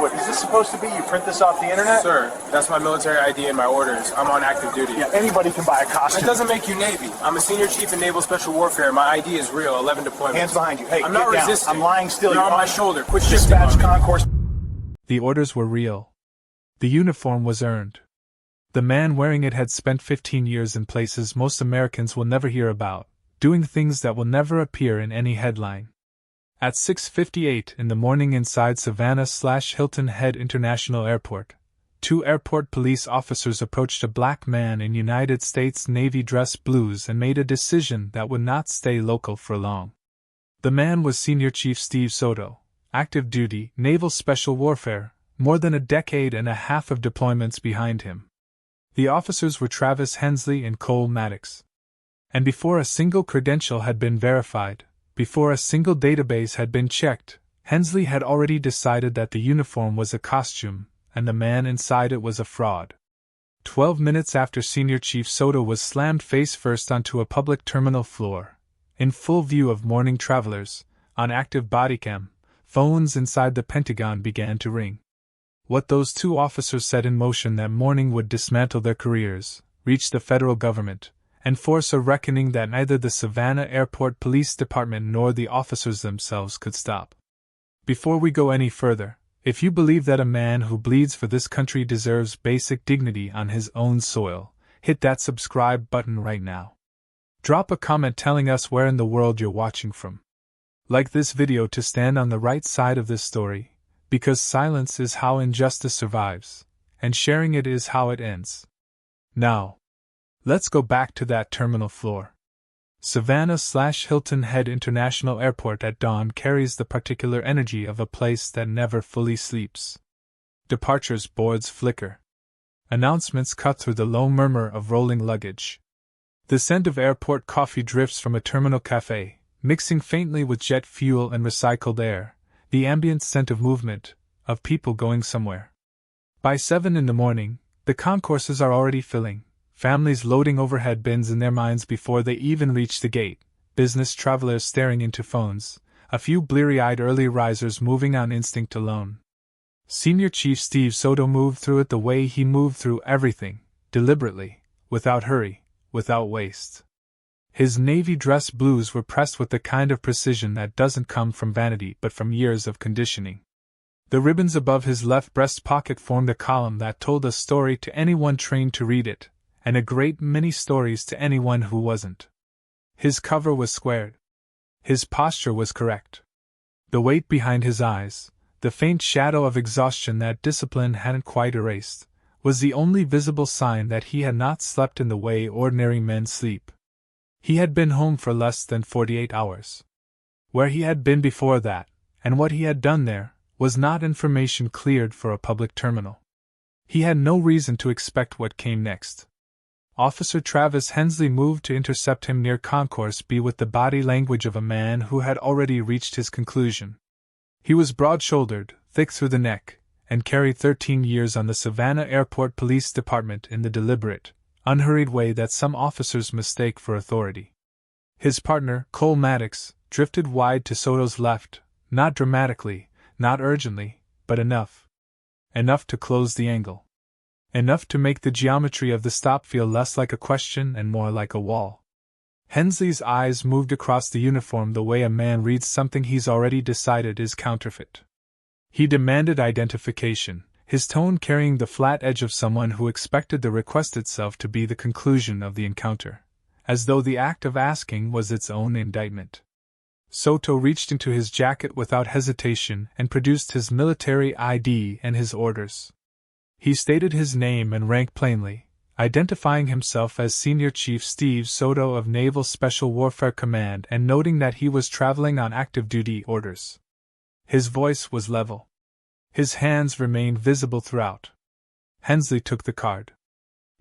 What is this supposed to be? You print this off the internet? Sir, that's my military ID and my orders. I'm on active duty. Yeah, anybody can buy a costume. That doesn't make you Navy. I'm a senior chief in Naval Special Warfare. My ID is real. 11 deployments. Hands behind you. Hey, I'm not down. resisting. I'm lying still. You're on my shoulder. Quit shifting Dispatch on me. concourse. The orders were real. The uniform was earned. The man wearing it had spent 15 years in places most Americans will never hear about, doing things that will never appear in any headline. At 6:58 in the morning inside Savannah/Hilton Head International Airport, 2 airport police officers approached a black man in United States Navy dress blues and made a decision that would not stay local for long. The man was Senior Chief Steve Soto, active duty, Naval Special Warfare, more than a decade and a half of deployments behind him. The officers were Travis Hensley and Cole Maddox. And before a single credential had been verified, before a single database had been checked, Hensley had already decided that the uniform was a costume, and the man inside it was a fraud. 12 minutes after Senior Chief Soto was slammed face first onto a public terminal floor, in full view of morning travelers, on active bodycam, phones inside the Pentagon began to ring. What those 2 officers set in motion that morning would dismantle their careers, reach the federal government, and force a reckoning that neither the Savannah Airport Police Department nor the officers themselves could stop. Before we go any further, if you believe that a man who bleeds for this country deserves basic dignity on his own soil, hit that subscribe button right now. Drop a comment telling us where in the world you're watching from. Like this video to stand on the right side of this story, because silence is how injustice survives, and sharing it is how it ends. Now, let's go back to that terminal floor. Savannah/Hilton Head International Airport at dawn carries the particular energy of a place that never fully sleeps. Departures boards flicker. Announcements cut through the low murmur of rolling luggage. The scent of airport coffee drifts from a terminal cafe, mixing faintly with jet fuel and recycled air, the ambient scent of movement, of people going somewhere. By 7 in the morning, the concourses are already filling. Families loading overhead bins in their minds before they even reach the gate, business travelers staring into phones, a few bleary-eyed early risers moving on instinct alone. Senior Chief Steve Soto moved through it the way he moved through everything, deliberately, without hurry, without waste. His navy dress blues were pressed with the kind of precision that doesn't come from vanity but from years of conditioning. The ribbons above his left breast pocket formed a column that told a story to anyone trained to read it, and a great many stories to anyone who wasn't. His cover was squared. His posture was correct. The weight behind his eyes, the faint shadow of exhaustion that discipline hadn't quite erased, was the only visible sign that he had not slept in the way ordinary men sleep. He had been home for less than 48 hours. Where he had been before that, and what he had done there, was not information cleared for a public terminal. He had no reason to expect what came next. Officer Travis Hensley moved to intercept him near Concourse B with the body language of a man who had already reached his conclusion. He was broad-shouldered, thick through the neck, and carried 13 years on the Savannah Airport Police Department in the deliberate, unhurried way that some officers mistake for authority. His partner, Cole Maddox, drifted wide to Soto's left, not dramatically, not urgently, but enough. Enough to close the angle. Enough to make the geometry of the stop feel less like a question and more like a wall. Hensley's eyes moved across the uniform the way a man reads something he's already decided is counterfeit. He demanded identification, his tone carrying the flat edge of someone who expected the request itself to be the conclusion of the encounter, as though the act of asking was its own indictment. Soto reached into his jacket without hesitation and produced his military ID and his orders. He stated his name and rank plainly, identifying himself as Senior Chief Steve Soto of Naval Special Warfare Command and noting that he was traveling on active duty orders. His voice was level. His hands remained visible throughout. Hensley took the card.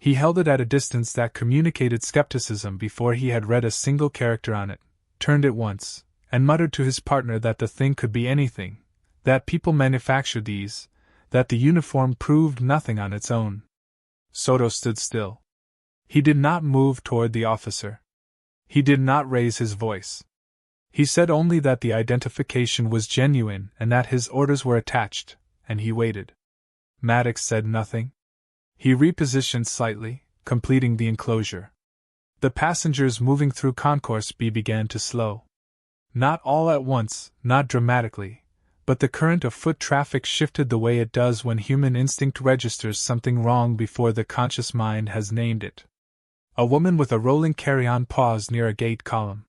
He held it at a distance that communicated skepticism before he had read a single character on it, turned it once, and muttered to his partner that the thing could be anything, that people manufactured these, that the uniform proved nothing on its own. Soto stood still. He did not move toward the officer. He did not raise his voice. He said only that the identification was genuine and that his orders were attached, and he waited. Maddox said nothing. He repositioned slightly, completing the enclosure. The passengers moving through Concourse B began to slow. Not all at once, not dramatically, but the current of foot traffic shifted the way it does when human instinct registers something wrong before the conscious mind has named it. A woman with a rolling carry-on paused near a gate column.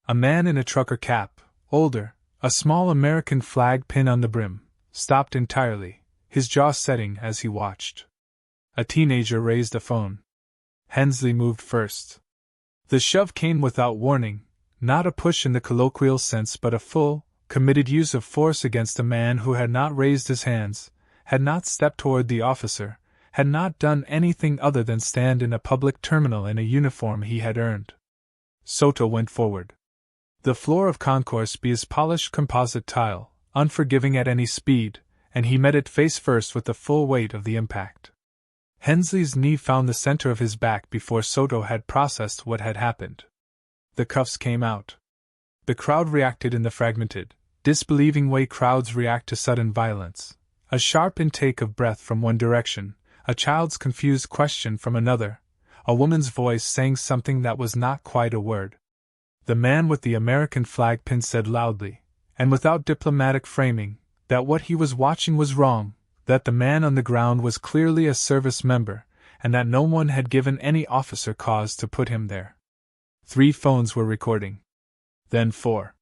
A man in a trucker cap, older, a small American flag pin on the brim, stopped entirely, his jaw setting as he watched. A teenager raised a phone. Hensley moved first. The shove came without warning, not a push in the colloquial sense but a full, committed use of force against a man who had not raised his hands, had not stepped toward the officer, had not done anything other than stand in a public terminal in a uniform he had earned. Soto went forward. The floor of Concourse B is polished composite tile, unforgiving at any speed, and he met it face first with the full weight of the impact. Hensley's knee found the center of his back before Soto had processed what had happened. The cuffs came out. The crowd reacted in the fragmented, disbelieving way crowds react to sudden violence. A sharp intake of breath from one direction, a child's confused question from another, a woman's voice saying something that was not quite a word. The man with the American flag pin said loudly, and without diplomatic framing, that what he was watching was wrong, that the man on the ground was clearly a service member, and that no one had given any officer cause to put him there. 3 phones were recording. Then 4.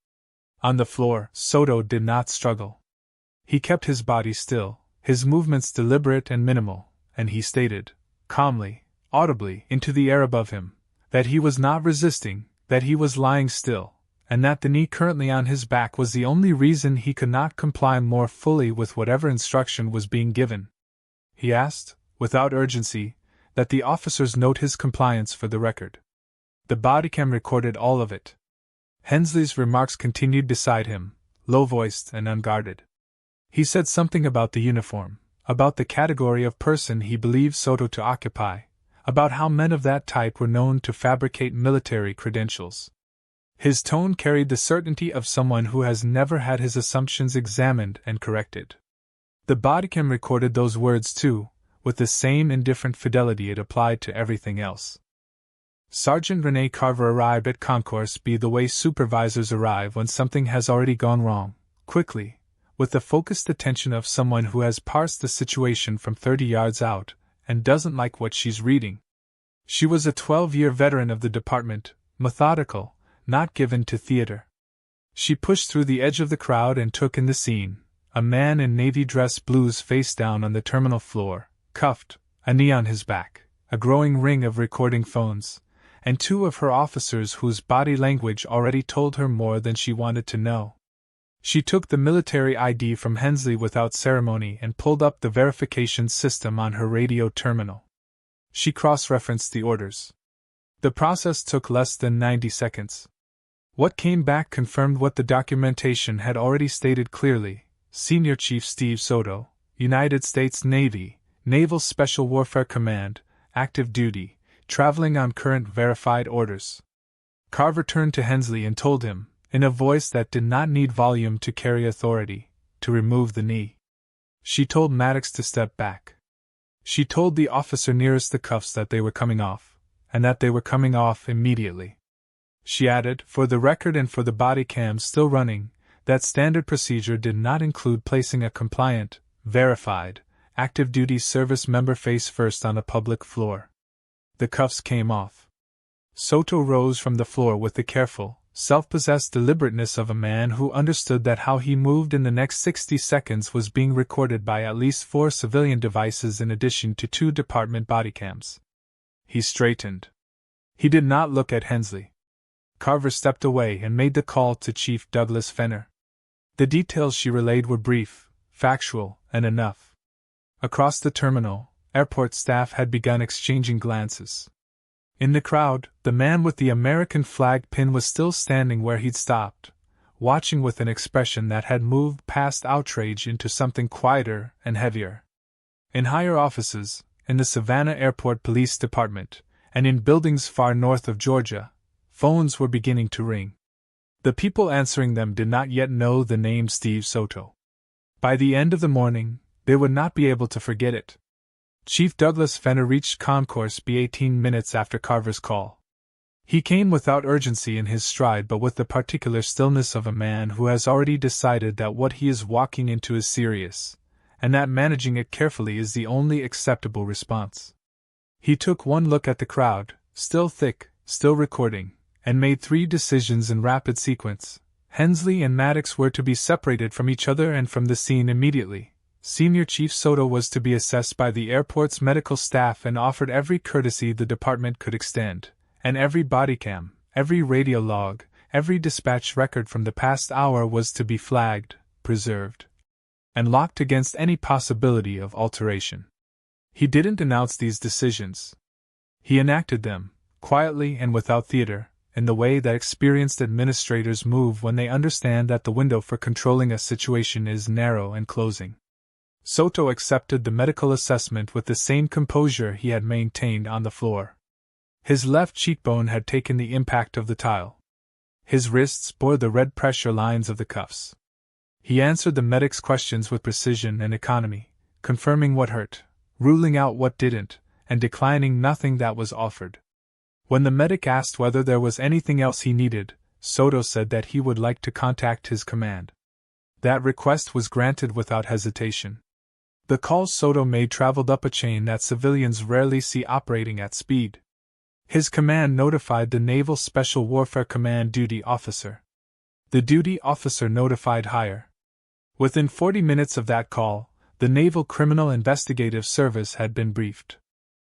On the floor, Soto did not struggle. He kept his body still, his movements deliberate and minimal, and he stated, calmly, audibly, into the air above him, that he was not resisting, that he was lying still, and that the knee currently on his back was the only reason he could not comply more fully with whatever instruction was being given. He asked, without urgency, that the officers note his compliance for the record. The bodycam recorded all of it. Hensley's remarks continued beside him, low-voiced and unguarded. He said something about the uniform, about the category of person he believed Soto to occupy, about how men of that type were known to fabricate military credentials. His tone carried the certainty of someone who has never had his assumptions examined and corrected. The bodycam recorded those words too, with the same indifferent fidelity it applied to everything else. Sergeant Rene Carver arrived at Concourse B the way supervisors arrive when something has already gone wrong, quickly, with the focused attention of someone who has parsed the situation from 30 yards out, and doesn't like what she's reading. She was a 12-year veteran of the department, methodical, not given to theater. She pushed through the edge of the crowd and took in the scene, a man in navy dress blues face down on the terminal floor, cuffed, a knee on his back, a growing ring of recording phones, and 2 of her officers whose body language already told her more than she wanted to know. She took the military ID from Hensley without ceremony and pulled up the verification system on her radio terminal. She cross-referenced the orders. The process took less than 90 seconds. What came back confirmed what the documentation had already stated clearly. Senior Chief Steve Soto, United States Navy, Naval Special Warfare Command, active duty, traveling on current verified orders. Carver turned to Hensley and told him, in a voice that did not need volume to carry authority, to remove the knee. She told Maddox to step back. She told the officer nearest the cuffs that they were coming off, and that they were coming off immediately. She added, for the record and for the body cam still running, that standard procedure did not include placing a compliant, verified, active duty service member face first on a public floor. The cuffs came off. Soto rose from the floor with the careful, self-possessed deliberateness of a man who understood that how he moved in the next 60 seconds was being recorded by at least 4 civilian devices in addition to 2 department bodycams. He straightened. He did not look at Hensley. Carver stepped away and made the call to Chief Douglas Fenner. The details she relayed were brief, factual, and enough. Across the terminal, airport staff had begun exchanging glances. In the crowd, the man with the American flag pin was still standing where he'd stopped, watching with an expression that had moved past outrage into something quieter and heavier. In higher offices, in the Savannah Airport Police Department, and in buildings far north of Georgia, phones were beginning to ring. The people answering them did not yet know the name Steve Soto. By the end of the morning, They would not be able to forget it. Chief Douglas Fenner reached Concourse B 18 minutes after Carver's call. He came without urgency in his stride but with the particular stillness of a man who has already decided that what he is walking into is serious, and that managing it carefully is the only acceptable response. He took one look at the crowd, still thick, still recording, and made 3 decisions in rapid sequence. Hensley and Maddox were to be separated from each other and from the scene immediately. Senior Chief Soto was to be assessed by the airport's medical staff and offered every courtesy the department could extend, and every bodycam, every radio log, every dispatch record from the past hour was to be flagged, preserved, and locked against any possibility of alteration. He didn't announce these decisions. He enacted them, quietly and without theater, in the way that experienced administrators move when they understand that the window for controlling a situation is narrow and closing. Soto accepted the medical assessment with the same composure he had maintained on the floor. His left cheekbone had taken the impact of the tile. His wrists bore the red pressure lines of the cuffs. He answered the medic's questions with precision and economy, confirming what hurt, ruling out what didn't, and declining nothing that was offered. When the medic asked whether there was anything else he needed, Soto said that he would like to contact his command. That request was granted without hesitation. The calls Soto made traveled up a chain that civilians rarely see operating at speed. His command notified the Naval Special Warfare Command duty officer. The duty officer notified higher. Within 40 minutes of that call, the Naval Criminal Investigative Service had been briefed.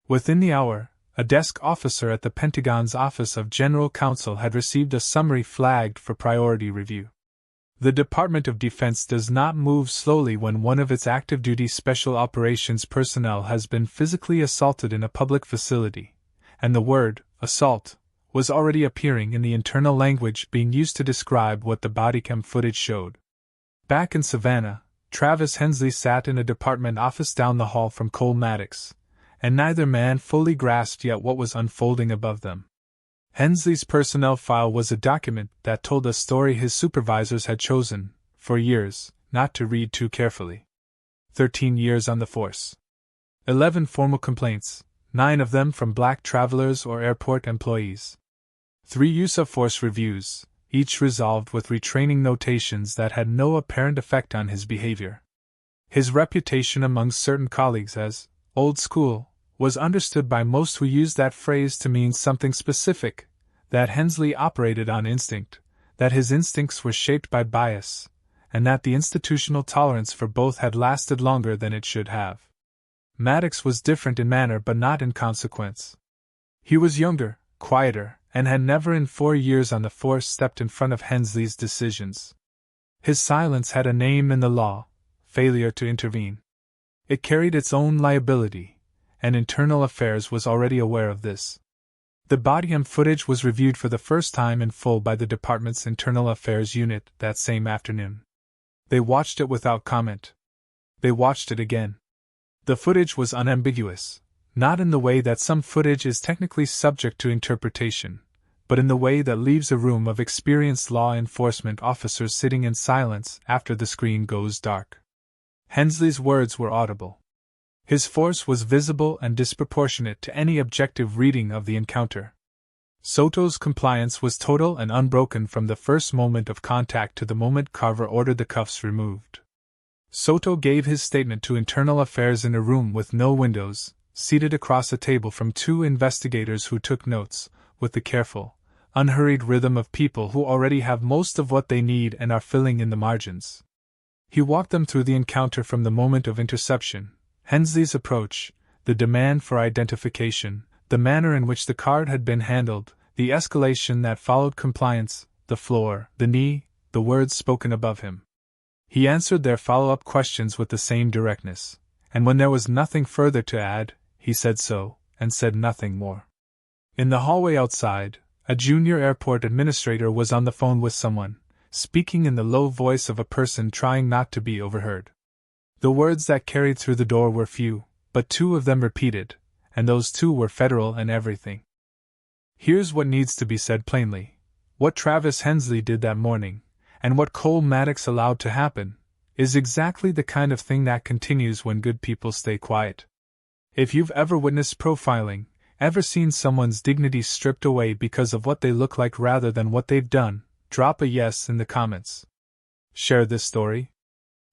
Within the hour, a desk officer at the Pentagon's Office of General Counsel had received a summary flagged for priority review. The Department of Defense does not move slowly when one of its active duty special operations personnel has been physically assaulted in a public facility, and the word, assault, was already appearing in the internal language being used to describe what the bodycam footage showed. Back in Savannah, Travis Hensley sat in a department office down the hall from Cole Maddox, and neither man fully grasped yet what was unfolding above them. Hensley's personnel file was a document that told a story his supervisors had chosen, for years, not to read too carefully. 13 years on the force. 11 formal complaints, 9 of them from black travelers or airport employees. 3 use-of-force reviews, each resolved with retraining notations that had no apparent effect on his behavior. His reputation among certain colleagues as old school was understood by most who used that phrase to mean something specific, that Hensley operated on instinct, that his instincts were shaped by bias, and that the institutional tolerance for both had lasted longer than it should have. Maddox was different in manner but not in consequence. He was younger, quieter, and had never in 4 years on the force stepped in front of Hensley's decisions. His silence had a name in the law: failure to intervene. It carried its own liability, and Internal Affairs was already aware of this. The bodycam footage was reviewed for the first time in full by the department's Internal Affairs unit that same afternoon. They watched it without comment. They watched it again. The footage was unambiguous, not in the way that some footage is technically subject to interpretation, but in the way that leaves a room of experienced law enforcement officers sitting in silence after the screen goes dark. Hensley's words were audible. His force was visible and disproportionate to any objective reading of the encounter. Soto's compliance was total and unbroken from the first moment of contact to the moment Carver ordered the cuffs removed. Soto gave his statement to Internal Affairs in a room with no windows, seated across a table from 2 investigators who took notes, with the careful, unhurried rhythm of people who already have most of what they need and are filling in the margins. He walked them through the encounter from the moment of interception, Hensley's approach, the demand for identification, the manner in which the card had been handled, the escalation that followed compliance, the floor, the knee, the words spoken above him. He answered their follow-up questions with the same directness, and when there was nothing further to add, he said so, and said nothing more. In the hallway outside, a junior airport administrator was on the phone with someone, speaking in the low voice of a person trying not to be overheard. The words that carried through the door were few, but 2 of them repeated, and those 2 were federal and everything. Here's what needs to be said plainly. What Travis Hensley did that morning, and what Cole Maddox allowed to happen, is exactly the kind of thing that continues when good people stay quiet. If you've ever witnessed profiling, ever seen someone's dignity stripped away because of what they look like rather than what they've done, drop a yes in the comments. Share this story.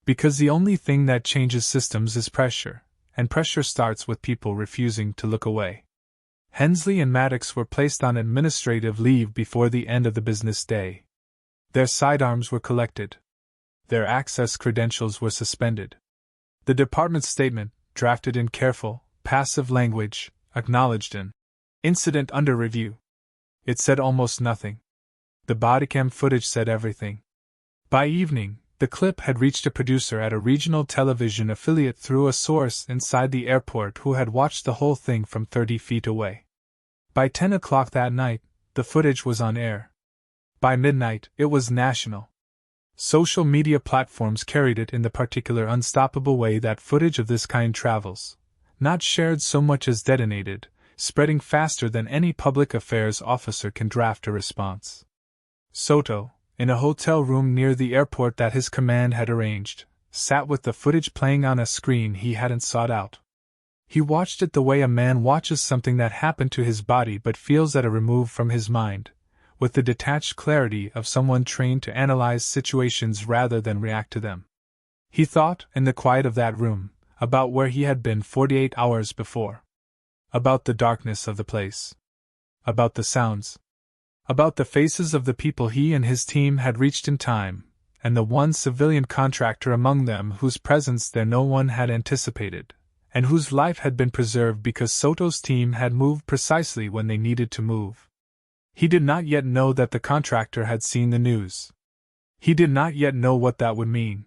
Because the only thing that changes systems is pressure, and pressure starts with people refusing to look away. Hensley and Maddox were placed on administrative leave before the end of the business day. Their sidearms were collected. Their access credentials were suspended. The department's statement, drafted in careful, passive language, acknowledged an incident under review. It said almost nothing. The bodycam footage said everything. By evening, the clip had reached a producer at a regional television affiliate through a source inside the airport who had watched the whole thing from 30 feet away. By 10 o'clock that night, the footage was on air. By midnight, it was national. Social media platforms carried it in the particular unstoppable way that footage of this kind travels, not shared so much as detonated, spreading faster than any public affairs officer can draft a response. Soto, in a hotel room near the airport that his command had arranged, sat with the footage playing on a screen he hadn't sought out. He watched it the way a man watches something that happened to his body but feels at a remove from his mind, with the detached clarity of someone trained to analyze situations rather than react to them. He thought, in the quiet of that room, about where he had been 48 hours before. About the darkness of the place. About the sounds. About the faces of the people he and his team had reached in time, and the one civilian contractor among them whose presence there no one had anticipated, and whose life had been preserved because Soto's team had moved precisely when they needed to move. He did not yet know that the contractor had seen the news. He did not yet know what that would mean.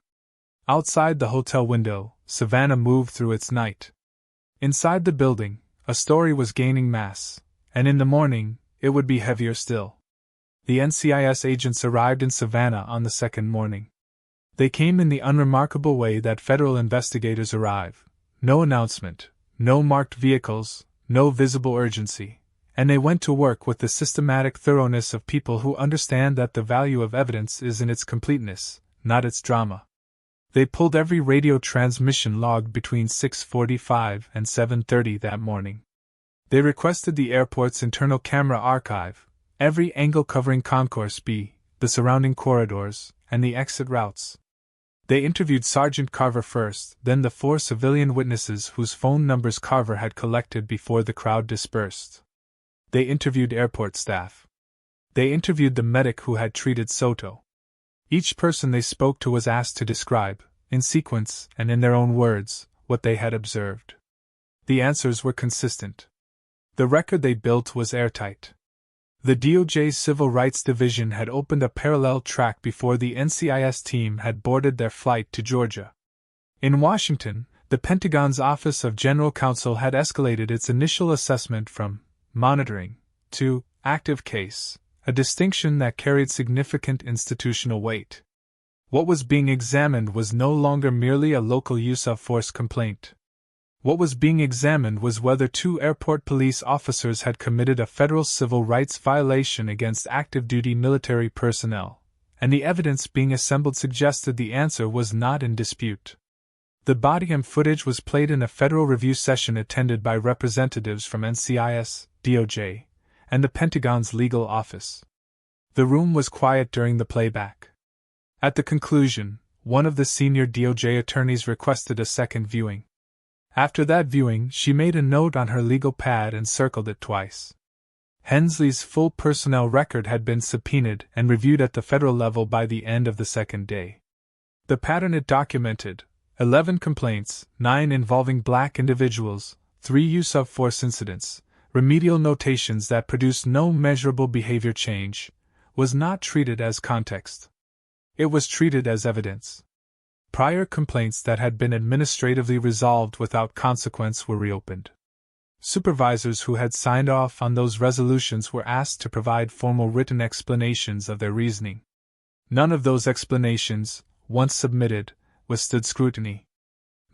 Outside the hotel window, Savannah moved through its night. Inside the building, a story was gaining mass, and in the morning, it would be heavier still. The NCIS agents arrived in Savannah on the second morning. They came in the unremarkable way that federal investigators arrive: no announcement, no marked vehicles, no visible urgency, and they went to work with the systematic thoroughness of people who understand that the value of evidence is in its completeness, not its drama. They pulled every radio transmission logged between 6:45 and 7:30 that morning. They requested the airport's internal camera archive, every angle covering Concourse B, the surrounding corridors, and the exit routes. They interviewed Sergeant Carver first, then the 4 civilian witnesses whose phone numbers Carver had collected before the crowd dispersed. They interviewed airport staff. They interviewed the medic who had treated Soto. Each person they spoke to was asked to describe, in sequence and in their own words, what they had observed. The answers were consistent. The record they built was airtight. The DOJ's Civil Rights Division had opened a parallel track before the NCIS team had boarded their flight to Georgia. In Washington, the Pentagon's Office of General Counsel had escalated its initial assessment from monitoring to active case, a distinction that carried significant institutional weight. What was being examined was no longer merely a local use of force complaint. What was being examined was whether 2 airport police officers had committed a federal civil rights violation against active-duty military personnel, and the evidence being assembled suggested the answer was not in dispute. The bodycam footage was played in a federal review session attended by representatives from NCIS, DOJ, and the Pentagon's legal office. The room was quiet during the playback. At the conclusion, one of the senior DOJ attorneys requested a second viewing. After that viewing, she made a note on her legal pad and circled it twice. Hensley's full personnel record had been subpoenaed and reviewed at the federal level by the end of the second day. The pattern it documented: 11 complaints, 9 involving black individuals, 3 use of force incidents, remedial notations that produced no measurable behavior change, was not treated as context. It was treated as evidence. Prior complaints that had been administratively resolved without consequence were reopened. Supervisors who had signed off on those resolutions were asked to provide formal written explanations of their reasoning. None of those explanations, once submitted, withstood scrutiny.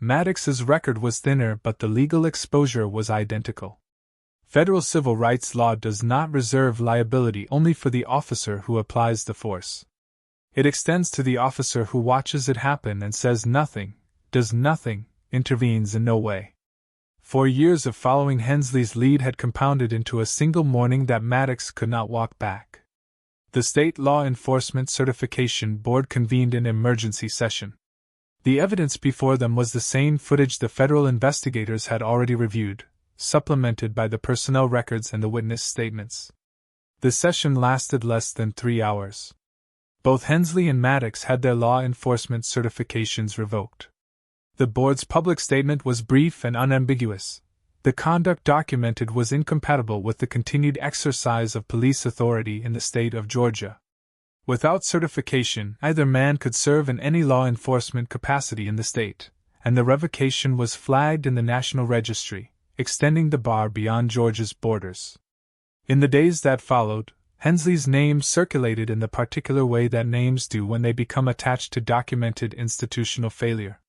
Maddox's record was thinner, but the legal exposure was identical. Federal civil rights law does not reserve liability only for the officer who applies the force. It extends to the officer who watches it happen and says nothing, does nothing, intervenes in no way. 4 years of following Hensley's lead had compounded into a single morning that Maddox could not walk back. The State Law Enforcement Certification Board convened an emergency session. The evidence before them was the same footage the federal investigators had already reviewed, supplemented by the personnel records and the witness statements. The session lasted less than 3 hours. Both Hensley and Maddox had their law enforcement certifications revoked. The board's public statement was brief and unambiguous. The conduct documented was incompatible with the continued exercise of police authority in the state of Georgia. Without certification, either man could serve in any law enforcement capacity in the state, and the revocation was flagged in the National Registry, extending the bar beyond Georgia's borders. In the days that followed, Hensley's name circulated in the particular way that names do when they become attached to documented institutional failure.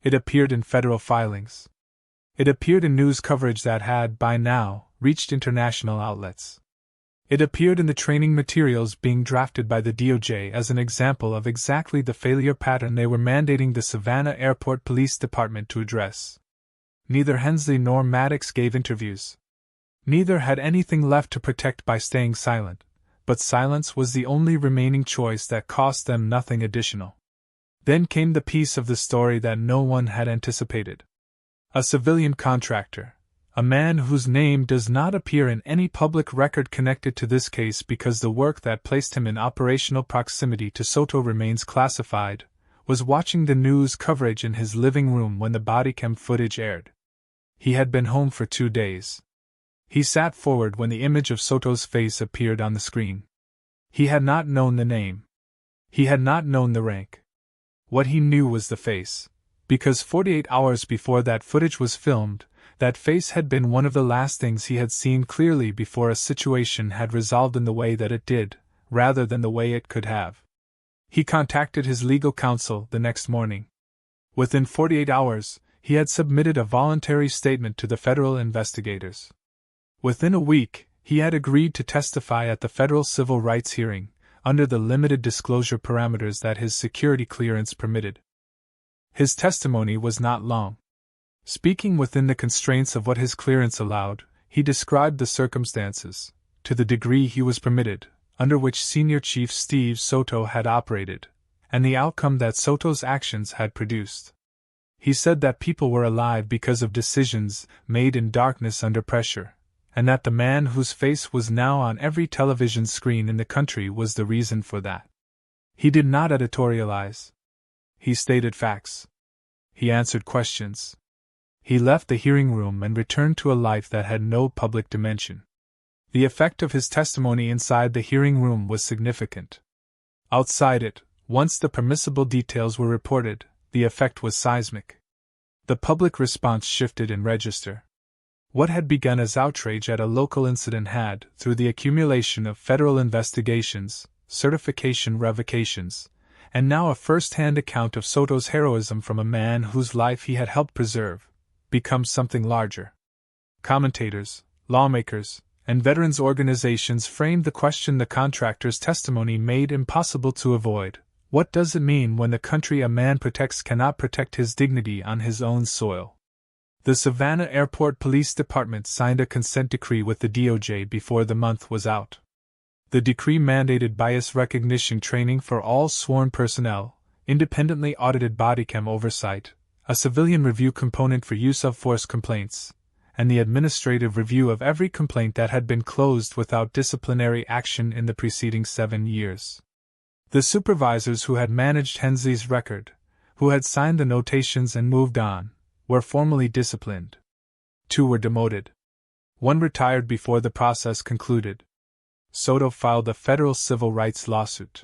It appeared in federal filings. It appeared in news coverage that had, by now, reached international outlets. It appeared in the training materials being drafted by the DOJ as an example of exactly the failure pattern they were mandating the Savannah Airport Police Department to address. Neither Hensley nor Maddox gave interviews. Neither had anything left to protect by staying silent, but silence was the only remaining choice that cost them nothing additional. Then came the piece of the story that no one had anticipated. A civilian contractor, a man whose name does not appear in any public record connected to this case because the work that placed him in operational proximity to Soto remains classified, was watching the news coverage in his living room when the bodycam footage aired. He had been home for 2 days. He sat forward when the image of Soto's face appeared on the screen. He had not known the name. He had not known the rank. What he knew was the face, because 48 hours before that footage was filmed, that face had been one of the last things he had seen clearly before a situation had resolved in the way that it did, rather than the way it could have. He contacted his legal counsel the next morning. Within 48 hours, he had submitted a voluntary statement to the federal investigators. Within a week, he had agreed to testify at the federal civil rights hearing, under the limited disclosure parameters that his security clearance permitted. His testimony was not long. Speaking within the constraints of what his clearance allowed, he described the circumstances, to the degree he was permitted, under which Senior Chief Steve Soto had operated, and the outcome that Soto's actions had produced. He said that people were alive because of decisions made in darkness under pressure, and that the man whose face was now on every television screen in the country was the reason for that. He did not editorialize. He stated facts. He answered questions. He left the hearing room and returned to a life that had no public dimension. The effect of his testimony inside the hearing room was significant. Outside it, once the permissible details were reported, the effect was seismic. The public response shifted in register. What had begun as outrage at a local incident had, through the accumulation of federal investigations, certification revocations, and now a first-hand account of Soto's heroism from a man whose life he had helped preserve, become something larger. Commentators, lawmakers, and veterans organizations framed the question the contractor's testimony made impossible to avoid. What does it mean when the country a man protects cannot protect his dignity on his own soil? The Savannah Airport Police Department signed a consent decree with the DOJ before the month was out. The decree mandated bias recognition training for all sworn personnel, independently audited bodycam oversight, a civilian review component for use of force complaints, and the administrative review of every complaint that had been closed without disciplinary action in the preceding 7 years. The supervisors who had managed Hensley's record, who had signed the notations and moved on, were formally disciplined. 2 were demoted. 1 retired before the process concluded. Soto filed a federal civil rights lawsuit.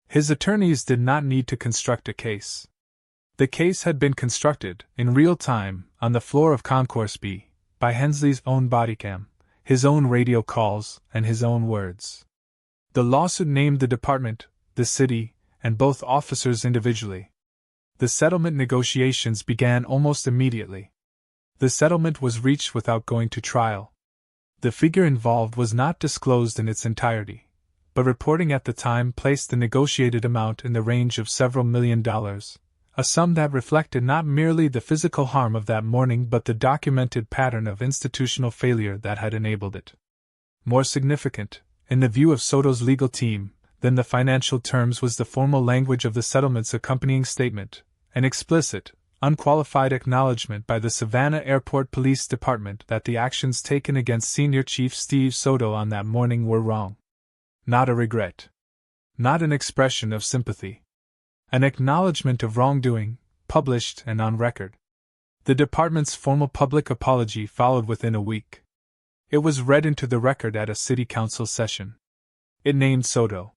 His attorneys did not need to construct a case. The case had been constructed, in real time, on the floor of Concourse B, by Hensley's own bodycam, his own radio calls, and his own words. The lawsuit named the department, the city, and both officers individually. The settlement negotiations began almost immediately. The settlement was reached without going to trial. The figure involved was not disclosed in its entirety, but reporting at the time placed the negotiated amount in the range of several $1,000,000, a sum that reflected not merely the physical harm of that morning but the documented pattern of institutional failure that had enabled it. More significant, in the view of Soto's legal team, than the financial terms was the formal language of the settlement's accompanying statement, an explicit, unqualified acknowledgement by the Savannah Airport Police Department that the actions taken against Senior Chief Steve Soto on that morning were wrong. Not a regret. Not an expression of sympathy. An acknowledgement of wrongdoing, published and on record. The department's formal public apology followed within a week. It was read into the record at a city council session. It named Soto.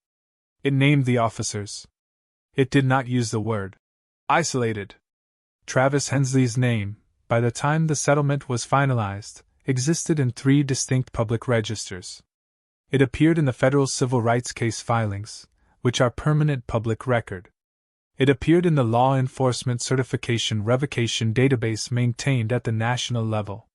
It named the officers. It did not use the word isolated. Travis Hensley's name, by the time the settlement was finalized, existed in 3 distinct public registers. It appeared in the federal civil rights case filings, which are permanent public record. It appeared in the law enforcement certification revocation database maintained at the national level.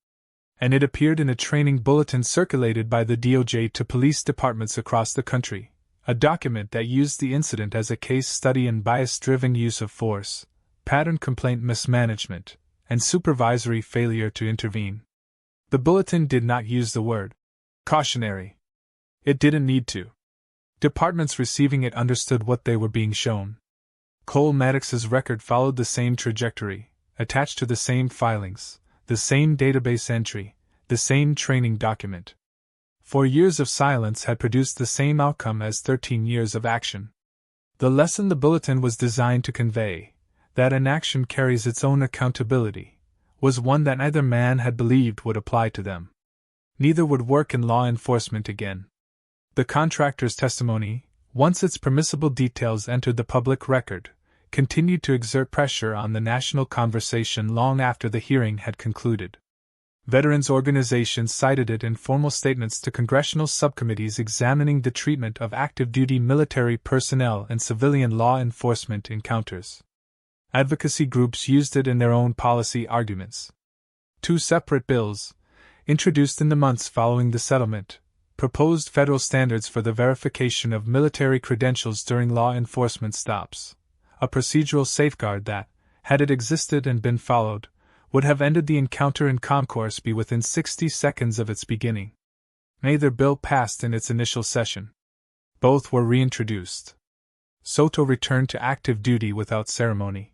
And it appeared in a training bulletin circulated by the DOJ to police departments across the country, a document that used the incident as a case study in bias-driven use of force, pattern complaint mismanagement, and supervisory failure to intervene. The bulletin did not use the word cautionary. It didn't need to. Departments receiving it understood what they were being shown. Cole Maddox's record followed the same trajectory, attached to the same filings, the same database entry, the same training document. 4 years of silence had produced the same outcome as 13 years of action. The lesson the bulletin was designed to convey, that an action carries its own accountability, was one that neither man had believed would apply to them. Neither would work in law enforcement again. The contractor's testimony, once its permissible details entered the public record, continued to exert pressure on the national conversation long after the hearing had concluded. Veterans organizations cited it in formal statements to congressional subcommittees examining the treatment of active-duty military personnel in civilian law enforcement encounters. Advocacy groups used it in their own policy arguments. 2 separate bills, introduced in the months following the settlement, proposed federal standards for the verification of military credentials during law enforcement stops, a procedural safeguard that, had it existed and been followed, would have ended the encounter in concourse within 60 seconds of its beginning. Neither bill passed in its initial session. Both were reintroduced. Soto returned to active duty without ceremony.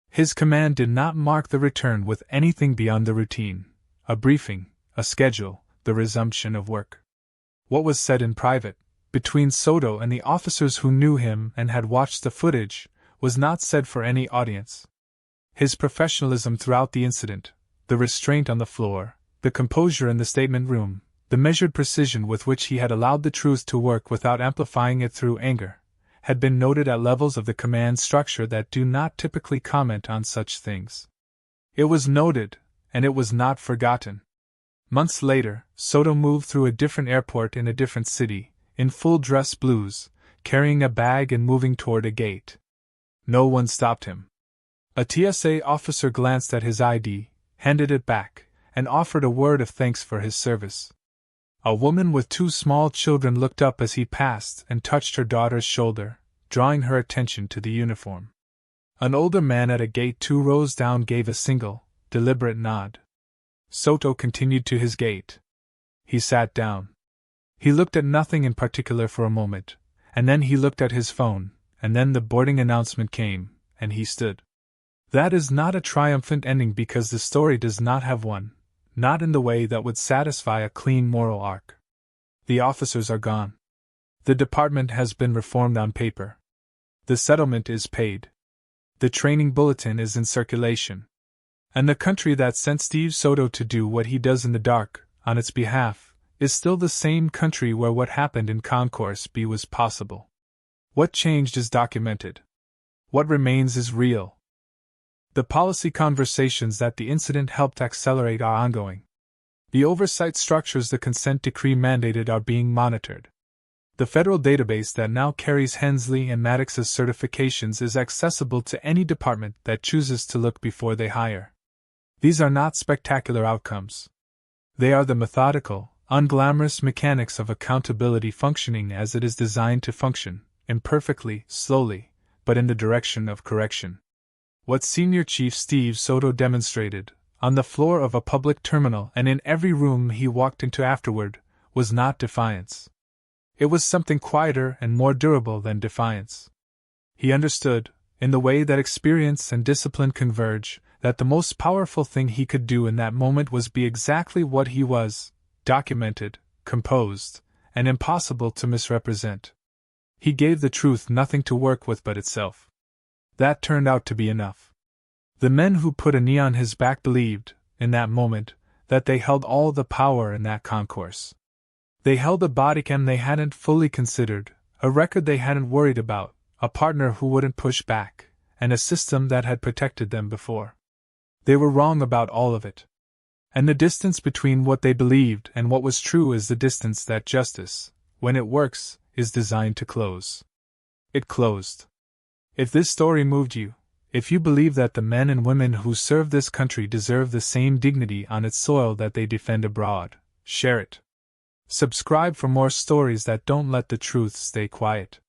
His command did not mark the return with anything beyond the routine, a briefing, a schedule, the resumption of work. What was said in private, between Soto and the officers who knew him and had watched the footage, was not said for any audience. His professionalism throughout the incident, the restraint on the floor, the composure in the statement room, the measured precision with which he had allowed the truth to work without amplifying it through anger, had been noted at levels of the command structure that do not typically comment on such things. It was noted, and it was not forgotten. Months later, Soto moved through a different airport in a different city, in full dress blues, carrying a bag and moving toward a gate. No one stopped him. A TSA officer glanced at his ID, handed it back, and offered a word of thanks for his service. A woman with 2 small children looked up as he passed and touched her daughter's shoulder, drawing her attention to the uniform. An older man at a gate 2 rows down gave a single, deliberate nod. Soto continued to his gate. He sat down. He looked at nothing in particular for a moment, and then he looked at his phone, and then the boarding announcement came, and he stood. That is not a triumphant ending because the story does not have one, not in the way that would satisfy a clean moral arc. The officers are gone. The department has been reformed on paper. The settlement is paid. The training bulletin is in circulation. And the country that sent Steve Soto to do what he does in the dark, on its behalf, is still the same country where what happened in Concourse B was possible. What changed is documented. What remains is real. The policy conversations that the incident helped accelerate are ongoing. The oversight structures the consent decree mandated are being monitored. The federal database that now carries Hensley and Maddox's certifications is accessible to any department that chooses to look before they hire. These are not spectacular outcomes. They are the methodical, unglamorous mechanics of accountability functioning as it is designed to function, imperfectly, slowly, but in the direction of correction. What Senior Chief Steve Soto demonstrated, on the floor of a public terminal and in every room he walked into afterward, was not defiance. It was something quieter and more durable than defiance. He understood, in the way that experience and discipline converge, that the most powerful thing he could do in that moment was be exactly what he was, documented, composed, and impossible to misrepresent. He gave the truth nothing to work with but itself. That turned out to be enough. The men who put a knee on his back believed, in that moment, that they held all the power in that concourse. They held a bodycam they hadn't fully considered, a record they hadn't worried about, a partner who wouldn't push back, and a system that had protected them before. They were wrong about all of it. And the distance between what they believed and what was true is the distance that justice, when it works, is designed to close. It closed. If this story moved you, if you believe that the men and women who serve this country deserve the same dignity on its soil that they defend abroad, share it. Subscribe for more stories that don't let the truth stay quiet.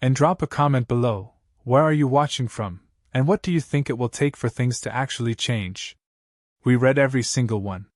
And drop a comment below. Where are you watching from, and what do you think it will take for things to actually change? We read every single one.